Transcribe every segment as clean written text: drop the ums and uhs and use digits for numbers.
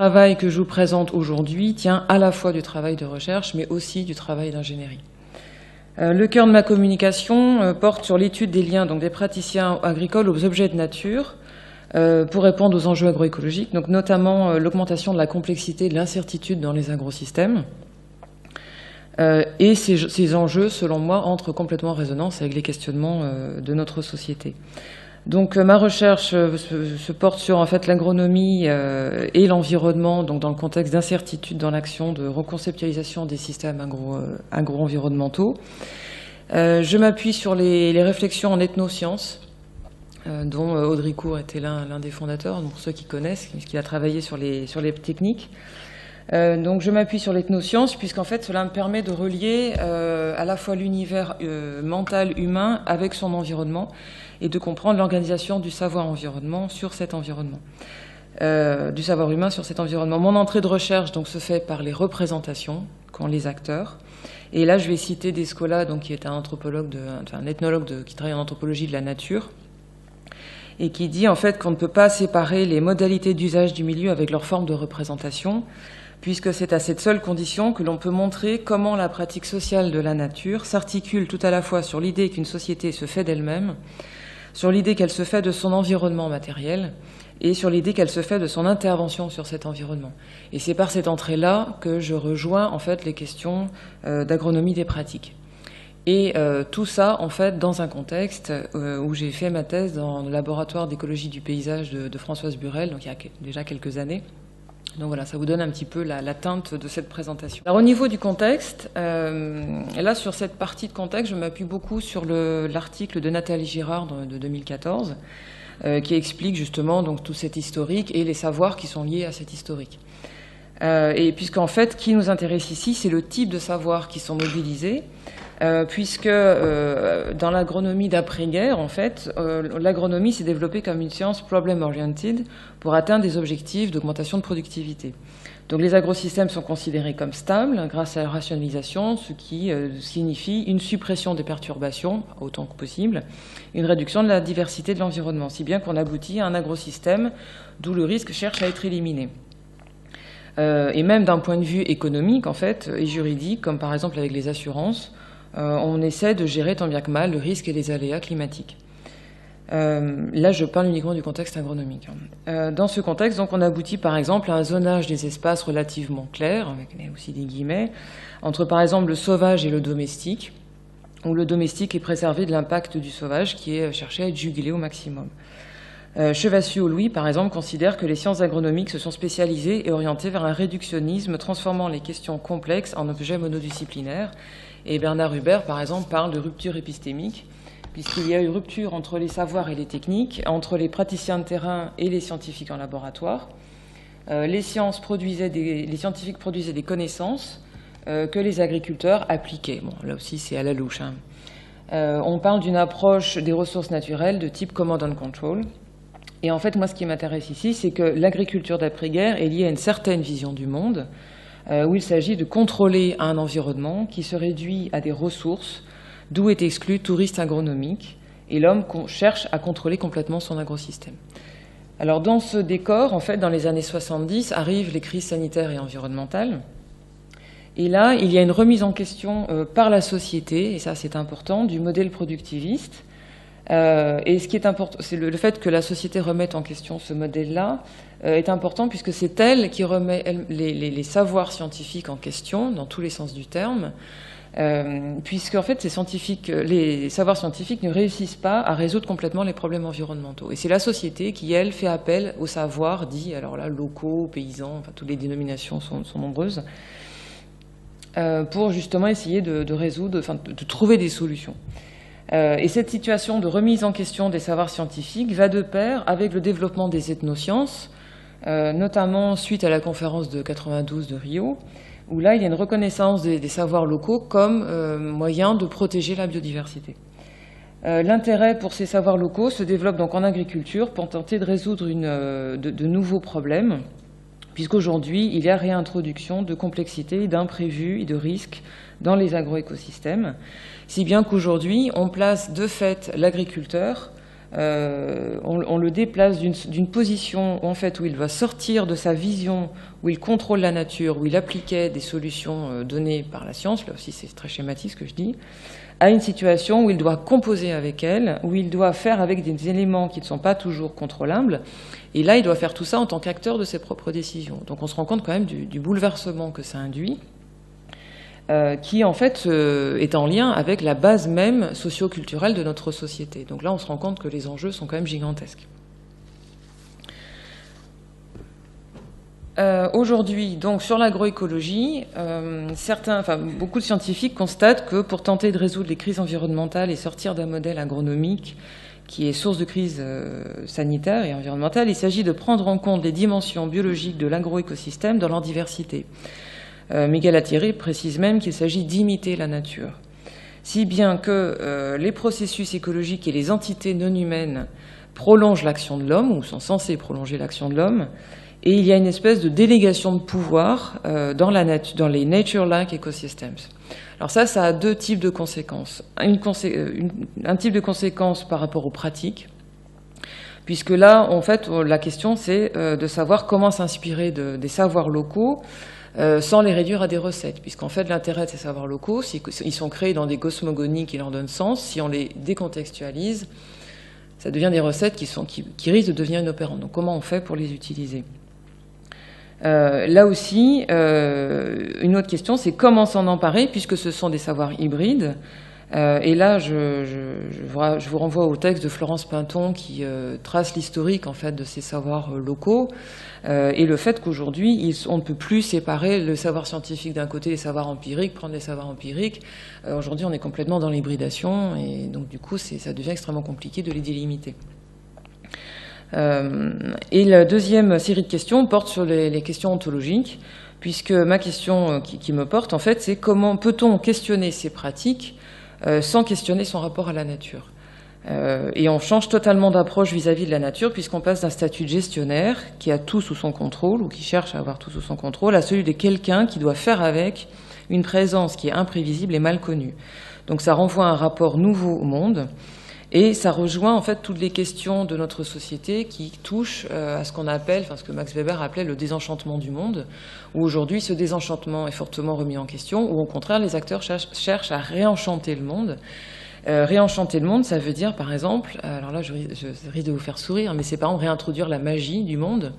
Le travail que je vous présente aujourd'hui tient à la fois du travail de recherche, mais aussi du travail d'ingénierie. Le cœur de ma communication porte sur l'étude des liens des praticiens agricoles aux objets de nature pour répondre aux enjeux agroécologiques, donc notamment l'augmentation de la complexité et de l'incertitude dans les agrosystèmes. Et ces enjeux, selon moi, entrent complètement en résonance avec les questionnements de notre société. Donc ma recherche se porte sur en fait l'agronomie et l'environnement, donc dans le contexte d'incertitude dans l'action de reconceptualisation des systèmes agro-environnementaux. Je m'appuie sur les réflexions en ethnosciences, dont Audricourt était l'un des fondateurs, pour ceux qui connaissent, puisqu'il a travaillé sur les techniques. Donc je m'appuie sur l'ethnoscience, puisqu'en fait cela me permet de relier à la fois l'univers mental humain avec son environnement, et de comprendre l'organisation du savoir-environnement sur cet environnement, du savoir humain sur cet environnement. Mon entrée de recherche donc se fait par les représentations qu'ont les acteurs. Et là, je vais citer Descola, qui est un anthropologue, un ethnologue qui travaille en anthropologie de la nature, et qui dit en fait qu'on ne peut pas séparer les modalités d'usage du milieu avec leur forme de représentation, puisque c'est à cette seule condition que l'on peut montrer comment la pratique sociale de la nature s'articule tout à la fois sur l'idée qu'une société se fait d'elle-même, sur l'idée qu'elle se fait de son environnement matériel et sur l'idée qu'elle se fait de son intervention sur cet environnement. Et c'est par cette entrée-là que je rejoins en fait les questions d'agronomie des pratiques. Et tout ça en fait dans un contexte où j'ai fait ma thèse dans le laboratoire d'écologie du paysage de Françoise Burel, donc il y a déjà quelques années. Donc voilà, ça vous donne un petit peu la teinte de cette présentation. Alors au niveau du contexte, là sur cette partie de contexte, je m'appuie beaucoup sur l'article de Nathalie Girard de 2014, qui explique justement tout cet historique et les savoirs qui sont liés à cet historique. Et puisqu'en fait, qui nous intéresse ici, c'est le type de savoirs qui sont mobilisés, puisque dans l'agronomie d'après-guerre, en fait, l'agronomie s'est développée comme une science problem-oriented pour atteindre des objectifs d'augmentation de productivité. Donc les agrosystèmes sont considérés comme stables grâce à la rationalisation, ce qui signifie une suppression des perturbations, autant que possible, une réduction de la diversité de l'environnement, si bien qu'on aboutit à un agrosystème d'où le risque cherche à être éliminé. Et même d'un point de vue économique, en fait, et juridique, comme par exemple avec les assurances, on essaie de gérer tant bien que mal le risque et les aléas climatiques. Là, je parle uniquement du contexte agronomique. Dans ce contexte, donc, on aboutit par exemple à un zonage des espaces relativement clair, avec aussi des guillemets, entre par exemple le sauvage et le domestique, où le domestique est préservé de l'impact du sauvage qui est cherché à être jugulé au maximum. Chevassus-Louis, par exemple, considère que les sciences agronomiques se sont spécialisées et orientées vers un réductionnisme transformant les questions complexes en objets monodisciplinaires. Et Bernard Hubert, par exemple, parle de rupture épistémique, puisqu'il y a eu rupture entre les savoirs et les techniques, entre les praticiens de terrain et les scientifiques en laboratoire. Les scientifiques produisaient des connaissances que les agriculteurs appliquaient. Bon, là aussi, c'est à la louche. On parle d'une approche des ressources naturelles de type command and control. Et en fait, moi, ce qui m'intéresse ici, c'est que l'agriculture d'après-guerre est liée à une certaine vision du monde, où il s'agit de contrôler un environnement qui se réduit à des ressources, d'où est exclu tout risque agronomique, et l'homme cherche à contrôler complètement son agrosystème. Alors, dans ce décor, en fait, dans les années 70, arrivent les crises sanitaires et environnementales. Et là, il y a une remise en question par la société, et ça, c'est important, du modèle productiviste. Et ce qui est important, c'est le fait que la société remette en question ce modèle-là est important puisque c'est elle qui remet les savoirs scientifiques en question, dans tous les sens du terme, puisque en fait les savoirs scientifiques ne réussissent pas à résoudre complètement les problèmes environnementaux. Et c'est la société qui, elle, fait appel aux savoirs dits, alors là, locaux, paysans, enfin, toutes les dénominations sont nombreuses, pour justement essayer de résoudre, enfin, de trouver des solutions. Et cette situation de remise en question des savoirs scientifiques va de pair avec le développement des ethnosciences, notamment suite à la conférence de 92 de Rio, où là, il y a une reconnaissance des savoirs locaux comme moyen de protéger la biodiversité. L'intérêt pour ces savoirs locaux se développe donc en agriculture pour tenter de résoudre de nouveaux problèmes, puisqu'aujourd'hui, il y a réintroduction de complexité, d'imprévus et de risques dans les agroécosystèmes, si bien qu'aujourd'hui, on place de fait l'agriculteur on le déplace d'une position en fait, où il doit sortir de sa vision, où il contrôle la nature, où il appliquait des solutions données par la science, là aussi c'est très schématique ce que je dis, à une situation où il doit composer avec elle, où il doit faire avec des éléments qui ne sont pas toujours contrôlables, et là il doit faire tout ça en tant qu'acteur de ses propres décisions. Donc on se rend compte quand même du bouleversement que ça induit, qui en fait est en lien avec la base même socio-culturelle de notre société. Donc là, on se rend compte que les enjeux sont quand même gigantesques. Aujourd'hui, donc sur l'agroécologie, beaucoup de scientifiques constatent que pour tenter de résoudre les crises environnementales et sortir d'un modèle agronomique qui est source de crise sanitaire et environnementale, il s'agit de prendre en compte les dimensions biologiques de l'agroécosystème dans leur diversité. Miguel Athierry précise même qu'il s'agit d'imiter la nature. Si bien que les processus écologiques et les entités non humaines prolongent l'action de l'homme, ou sont censés prolonger l'action de l'homme, et il y a une espèce de délégation de pouvoir dans les nature-like ecosystems. Alors ça a deux types de conséquences. Un type de conséquence par rapport aux pratiques, puisque là, en fait, la question, c'est de savoir comment s'inspirer des savoirs locaux sans les réduire à des recettes, puisqu'en fait l'intérêt de ces savoirs locaux, ils sont créés dans des cosmogonies qui leur donnent sens. Si on les décontextualise, ça devient des recettes qui risquent de devenir inopérantes. Donc comment on fait pour les utiliser ? Là aussi, une autre question, c'est comment s'en emparer, puisque ce sont des savoirs hybrides. Et là, je vous renvoie au texte de Florence Pinton qui trace l'historique en fait de ces savoirs locaux et le fait qu'aujourd'hui, on ne peut plus séparer le savoir scientifique d'un côté et les savoirs empiriques, prendre les savoirs empiriques. Aujourd'hui, on est complètement dans l'hybridation et donc du coup, ça devient extrêmement compliqué de les délimiter. Et la deuxième série de questions porte sur les questions ontologiques, puisque ma question qui me porte, en fait, c'est comment peut-on questionner ces pratiques sans questionner son rapport à la nature. Et on change totalement d'approche vis-à-vis de la nature, puisqu'on passe d'un statut de gestionnaire qui a tout sous son contrôle, ou qui cherche à avoir tout sous son contrôle, à celui de quelqu'un qui doit faire avec une présence qui est imprévisible et mal connue. Donc ça renvoie à un rapport nouveau au monde, et ça rejoint en fait toutes les questions de notre société qui touchent à ce qu'on appelle, ce que Max Weber appelait le désenchantement du monde, où aujourd'hui ce désenchantement est fortement remis en question, où au contraire les acteurs cherchent à réenchanter le monde. Réenchanter le monde, ça veut dire par exemple, alors là je risque de vous faire sourire, mais c'est par exemple réintroduire la magie du monde.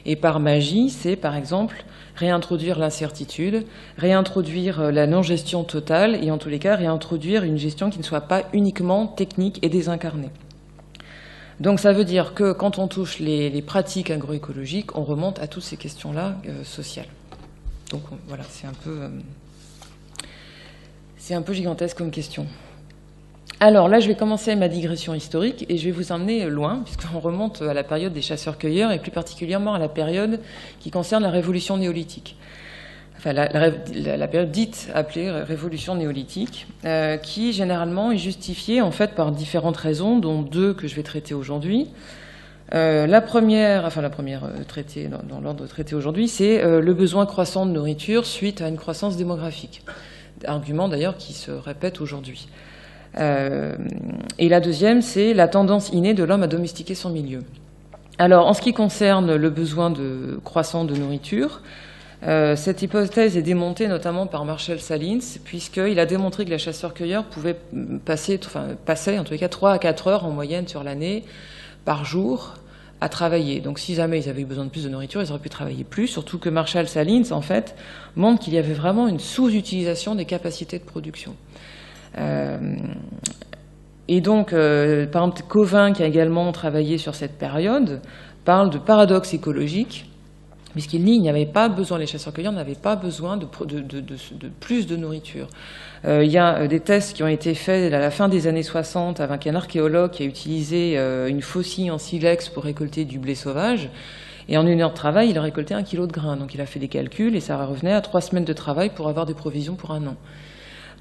Et par magie, c'est par exemple réintroduire l'incertitude, réintroduire la non-gestion totale, et en tous les cas réintroduire une gestion qui ne soit pas uniquement technique et désincarnée. Donc ça veut dire que quand on touche les pratiques agroécologiques, on remonte à toutes ces questions-là sociales. Donc voilà, c'est un peu gigantesque comme question. Alors là, je vais commencer ma digression historique et je vais vous emmener loin, puisqu'on remonte à la période des chasseurs-cueilleurs et plus particulièrement à la période qui concerne la révolution néolithique. Enfin, la période dite appelée révolution néolithique, qui généralement est justifiée en fait par différentes raisons, dont deux que je vais traiter aujourd'hui. La première traitée dans l'ordre traité aujourd'hui, c'est le besoin croissant de nourriture suite à une croissance démographique. Argument d'ailleurs qui se répète aujourd'hui. Et la deuxième, c'est la tendance innée de l'homme à domestiquer son milieu. Alors, en ce qui concerne le besoin croissant de nourriture, cette hypothèse est démontée notamment par Marshall Salins, puisqu'il a démontré que les chasseurs-cueilleurs pouvaient passer en tous les cas 3 à 4 heures en moyenne sur l'année par jour à travailler. Donc si jamais ils avaient eu besoin de plus de nourriture, ils auraient pu travailler plus, surtout que Marshall Salins, en fait, montre qu'il y avait vraiment une sous-utilisation des capacités de production. Et donc, par exemple, Covin, qui a également travaillé sur cette période, parle de paradoxe écologique, puisqu'il dit qu'il n'y avait pas besoin, les chasseurs-cueilleurs n'avaient pas besoin de plus de nourriture. Il y a des tests qui ont été faits à la fin des années 60 avec un archéologue qui a utilisé une faucille en silex pour récolter du blé sauvage. Et en 1 heure de travail, il a récolté 1 kilo de grains. Donc il a fait des calculs et ça revenait à 3 semaines de travail pour avoir des provisions pour 1 an.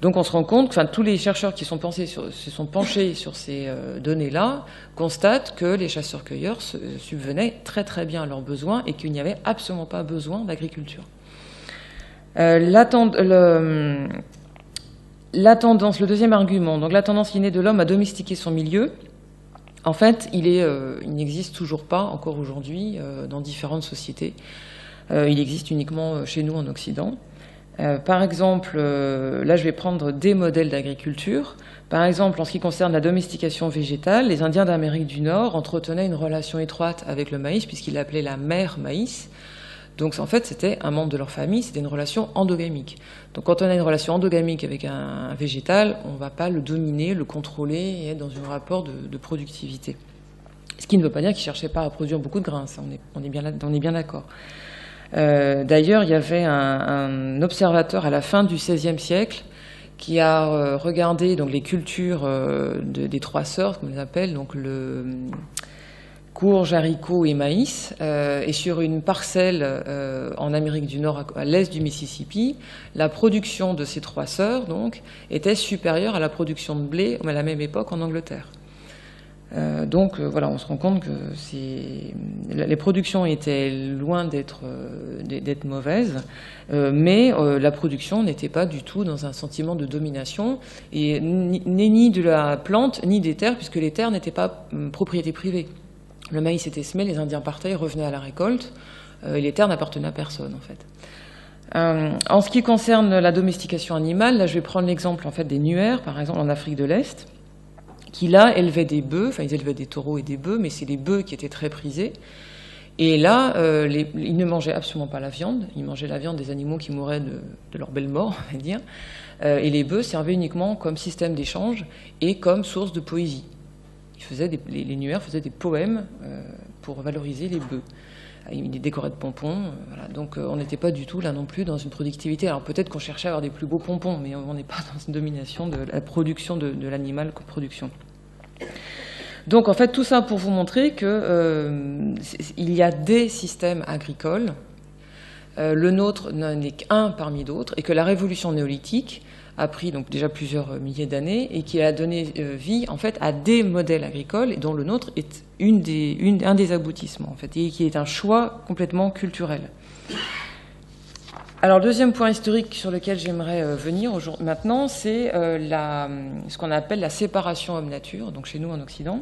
Donc on se rend compte, tous les chercheurs qui se sont penchés sur ces données-là constatent que les chasseurs-cueilleurs subvenaient très très bien à leurs besoins et qu'il n'y avait absolument pas besoin d'agriculture. La tendance, le deuxième argument, donc la tendance innée de l'homme à domestiquer son milieu, En fait, il n'existe toujours pas, encore aujourd'hui, dans différentes sociétés. Il existe uniquement chez nous en Occident. Par exemple, là je vais prendre des modèles d'agriculture. Par exemple, en ce qui concerne la domestication végétale, les Indiens d'Amérique du Nord entretenaient une relation étroite avec le maïs, puisqu'ils l'appelaient la mère maïs. Donc en fait, c'était un membre de leur famille, c'était une relation endogamique. Donc quand on a une relation endogamique avec un végétal, on ne va pas le dominer, le contrôler et être dans un rapport de productivité. Ce qui ne veut pas dire qu'ils ne cherchaient pas à produire beaucoup de grains, ça, on est bien d'accord. D'ailleurs, il y avait un observateur à la fin du XVIe siècle qui a regardé donc, les cultures des trois sœurs, comme on les appelle, donc le courge, haricot et maïs, et sur une parcelle en Amérique du Nord, à l'est du Mississippi, la production de ces trois sœurs donc, était supérieure à la production de blé à la même époque en Angleterre. Donc voilà, on se rend compte que les productions étaient loin d'être mauvaises, mais la production n'était pas du tout dans un sentiment de domination, et ni de la plante, ni des terres, puisque les terres n'étaient pas propriété privée. Le maïs était semé, les Indiens partaient, revenaient à la récolte, et les terres n'appartenaient à personne, en fait. En ce qui concerne la domestication animale, là je vais prendre l'exemple en fait, des Nuer, par exemple, en Afrique de l'Est, qui là élevaient des bœufs, enfin ils élevaient des taureaux et des bœufs, mais c'est les bœufs qui étaient très prisés. Et là, ils ne mangeaient absolument pas la viande, ils mangeaient la viande des animaux qui mouraient de leur belle mort, on va dire. Et les bœufs servaient uniquement comme système d'échange et comme source de poésie. Les Nuer faisaient des poèmes pour valoriser les bœufs. Ils les décoraient de pompons, voilà. Donc on n'était pas du tout là non plus dans une productivité. Alors peut-être qu'on cherchait à avoir des plus beaux pompons, mais on n'est pas dans une domination de la production de l'animal comme production. Donc en fait tout ça pour vous montrer que il y a des systèmes agricoles, le nôtre n'est qu'un parmi d'autres, et que la révolution néolithique a pris donc déjà plusieurs milliers d'années et qui a donné vie en fait à des modèles agricoles dont le nôtre est un des aboutissements en fait, et qui est un choix complètement culturel. Alors deuxième point historique sur lequel j'aimerais venir maintenant, c'est ce qu'on appelle la séparation homme-nature, donc chez nous en Occident.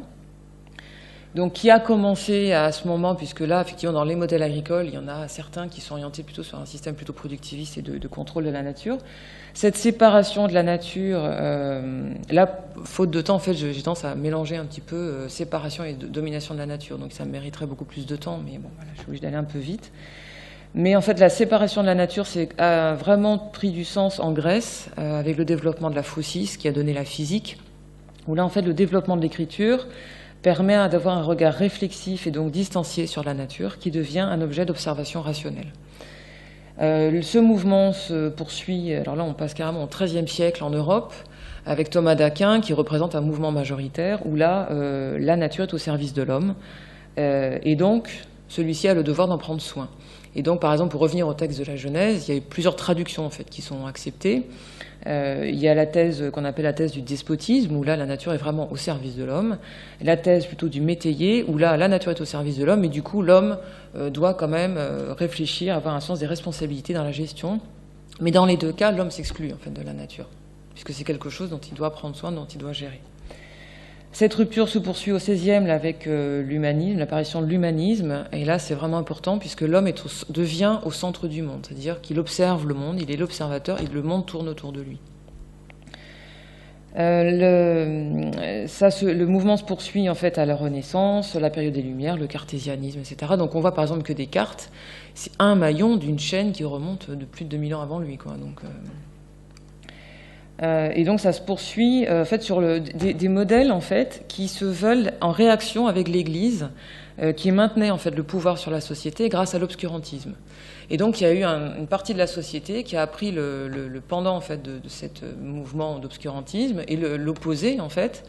Donc, qui a commencé à ce moment, puisque là, effectivement, dans les modèles agricoles, il y en a certains qui sont orientés plutôt sur un système plutôt productiviste et de contrôle de la nature. Cette séparation de la nature, là, faute de temps, en fait, j'ai tendance à mélanger un petit peu séparation et domination de la nature. Donc, ça mériterait beaucoup plus de temps, mais bon, voilà, je suis obligée d'aller un peu vite. Mais en fait, la séparation de la nature a vraiment pris du sens en Grèce, avec le développement de la phosis, qui a donné la physique, où là, en fait, le développement de l'écriture permet d'avoir un regard réflexif et donc distancié sur la nature qui devient un objet d'observation rationnelle. Ce mouvement se poursuit, alors là on passe carrément au XIIIe siècle en Europe, avec Thomas d'Aquin qui représente un mouvement majoritaire où là la nature est au service de l'homme et donc celui-ci a le devoir d'en prendre soin. Et donc par exemple pour revenir au texte de la Genèse, il y a eu plusieurs traductions en fait qui sont acceptées. Il y a la thèse qu'on appelle la thèse du despotisme, où là la nature est vraiment au service de l'homme. La thèse plutôt du métayer, où là la nature est au service de l'homme, et du coup l'homme doit quand même réfléchir, avoir un sens des responsabilités dans la gestion. Mais dans les deux cas, l'homme s'exclut en fait de la nature, puisque c'est quelque chose dont il doit prendre soin, dont il doit gérer. Cette rupture se poursuit au XVIe là, avec l'humanisme, l'apparition de l'humanisme, et là c'est vraiment important puisque l'homme devient au centre du monde, c'est-à-dire qu'il observe le monde, il est l'observateur et le monde tourne autour de lui. Le mouvement se poursuit en fait à la Renaissance, la période des Lumières, le cartésianisme, etc. Donc on voit par exemple que Descartes, c'est un maillon d'une chaîne qui remonte de plus de 2000 ans avant lui, quoi. Donc, et donc ça se poursuit en fait, sur des modèles en fait, qui se veulent en réaction avec l'Église, qui maintenait en fait, le pouvoir sur la société grâce à l'obscurantisme. Et donc il y a eu une partie de la société qui a pris le pendant en fait, de ce mouvement d'obscurantisme et l'opposé en fait.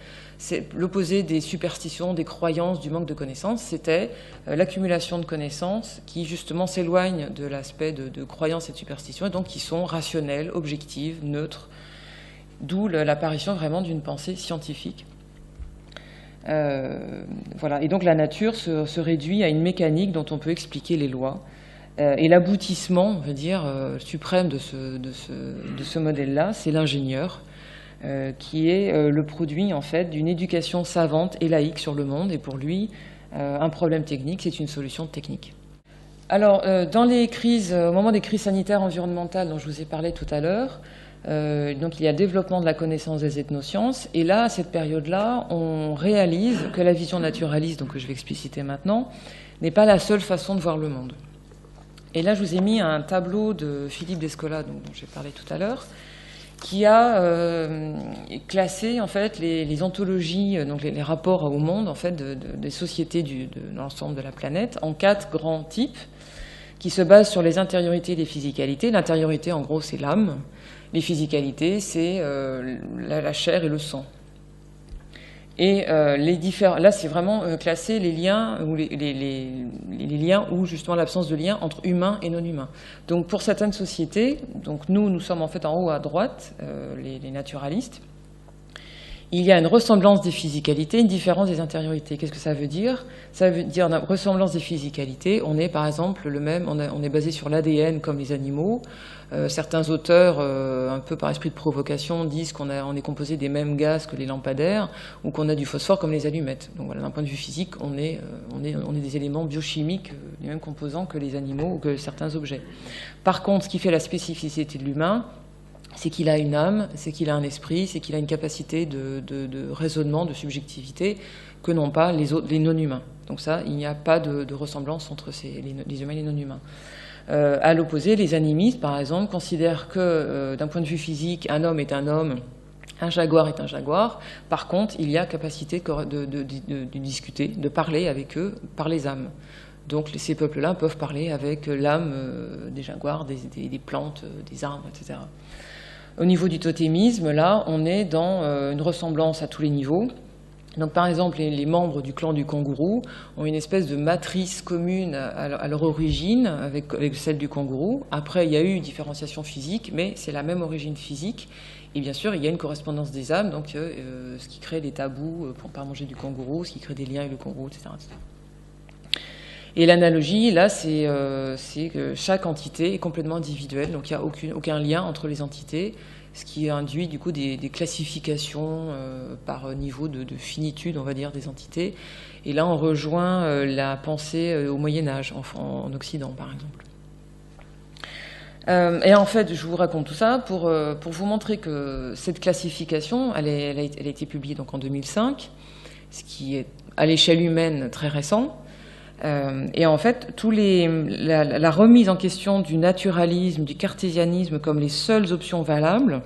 L'opposé des superstitions, des croyances, du manque de connaissances, c'était l'accumulation de connaissances qui justement s'éloignent de l'aspect de croyances et de superstitions et donc qui sont rationnelles, objectives, neutres. D'où l'apparition vraiment d'une pensée scientifique. Voilà. Et donc la nature se réduit à une mécanique dont on peut expliquer les lois. Et l'aboutissement, on va dire, suprême de ce modèle-là, c'est l'ingénieur, qui est le produit en fait d'une éducation savante et laïque sur le monde. Et pour lui, un problème technique, c'est une solution technique. Alors, dans les crises, au moment des crises sanitaires environnementales dont je vous ai parlé tout à l'heure, donc il y a développement de la connaissance des ethnosciences. Et là, à cette période-là, on réalise que la vision naturaliste, donc que je vais expliciter maintenant, n'est pas la seule façon de voir le monde. Et là, je vous ai mis un tableau de Philippe Descola, dont j'ai parlé tout à l'heure, qui a classé en fait les ontologies, donc les rapports au monde en fait des sociétés de l'ensemble de la planète en 4 grands types qui se basent sur les intériorités et les physicalités. L'intériorité, en gros, c'est l'âme. Les physicalités, c'est la chair et le sang. Et là, c'est vraiment classé les liens ou les liens ou justement l'absence de lien entre humains et non humains. Donc pour certaines sociétés, donc nous sommes en fait en haut à droite, les naturalistes. Il y a une ressemblance des physicalités, une différence des intériorités. Qu'est-ce que ça veut dire? Ça veut dire une ressemblance des physicalités. On est par exemple le même, on est basé sur l'ADN comme les animaux. Certains auteurs, un peu par esprit de provocation, disent on est composé des mêmes gaz que les lampadaires ou qu'on a du phosphore comme les allumettes. Donc voilà, d'un point de vue physique, on est des éléments biochimiques, les mêmes composants que les animaux ou que certains objets. Par contre, ce qui fait la spécificité de l'humain, c'est qu'il a une âme, c'est qu'il a un esprit, c'est qu'il a une capacité de raisonnement, de subjectivité, que n'ont pas les non-humains. Donc ça, il n'y a pas de ressemblance entre les humains et les non-humains. À l'opposé, les animistes, par exemple, considèrent que, d'un point de vue physique, un homme est un homme, un jaguar est un jaguar. Par contre, il y a capacité de discuter, de parler avec eux par les âmes. Donc ces peuples-là peuvent parler avec l'âme des jaguars, des plantes, des arbres, etc. Au niveau du totémisme, là, on est dans une ressemblance à tous les niveaux. Donc, par exemple, les membres du clan du kangourou ont une espèce de matrice commune à leur origine avec celle du kangourou. Après, il y a eu une différenciation physique, mais c'est la même origine physique. Et bien sûr, il y a une correspondance des âmes, donc ce qui crée des tabous pour ne pas manger du kangourou, ce qui crée des liens avec le kangourou, etc. etc. Et l'analogie, là, c'est que chaque entité est complètement individuelle, donc il n'y a aucun lien entre les entités, ce qui induit du coup des classifications par niveau de finitude, on va dire, des entités. Et là, on rejoint la pensée au Moyen-Âge, en Occident, par exemple. Et en fait, je vous raconte tout ça pour vous montrer que cette classification, elle a été publiée donc en 2005, ce qui est à l'échelle humaine très récent. Et en fait, la remise en question du naturalisme, du cartésianisme comme les seules options valables,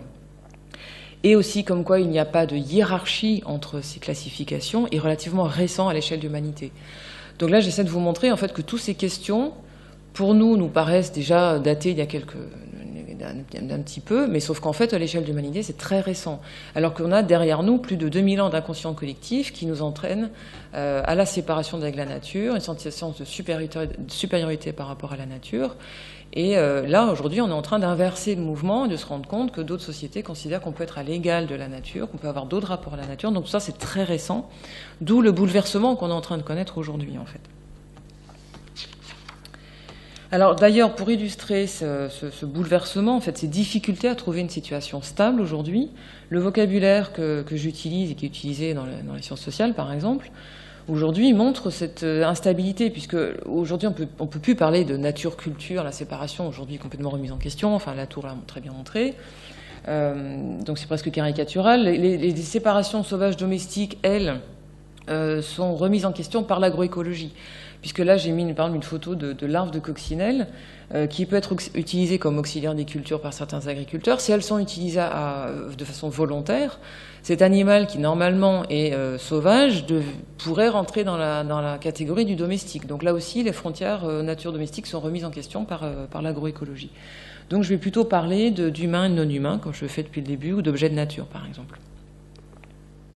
et aussi comme quoi il n'y a pas de hiérarchie entre ces classifications, est relativement récent à l'échelle de l'humanité. Donc là, j'essaie de vous montrer en fait que toutes ces questions, pour nous paraissent déjà datées il y a d'un petit peu, mais sauf qu'en fait, à l'échelle de l'humanité, c'est très récent. Alors qu'on a derrière nous plus de 2000 ans d'inconscient collectif qui nous entraîne à la séparation avec la nature, une sensation de supériorité par rapport à la nature. Et là, aujourd'hui, on est en train d'inverser le mouvement, de se rendre compte que d'autres sociétés considèrent qu'on peut être à l'égal de la nature, qu'on peut avoir d'autres rapports à la nature. Donc tout ça, c'est très récent, d'où le bouleversement qu'on est en train de connaître aujourd'hui, en fait. Alors d'ailleurs, pour illustrer ce bouleversement, en fait, ces difficultés à trouver une situation stable aujourd'hui, le vocabulaire que j'utilise et qui est utilisé dans les sciences sociales, par exemple, aujourd'hui montre cette instabilité, puisque aujourd'hui on peut plus parler de nature-culture, la séparation aujourd'hui est complètement remise en question, enfin la tour l'a très bien montré, donc c'est presque caricatural. Les séparations sauvages domestiques, elles, sont remises en question par l'agroécologie. Puisque là, j'ai mis par exemple une photo de larves de coccinelle qui peut être utilisée comme auxiliaire des cultures par certains agriculteurs. Si elles sont utilisées de façon volontaire, cet animal qui normalement est sauvage pourrait rentrer dans la catégorie du domestique. Donc là aussi, les frontières nature-domestique sont remises en question par l'agroécologie. Donc je vais plutôt parler d'humain et de non-humain, comme je le fais depuis le début, ou d'objets de nature, par exemple.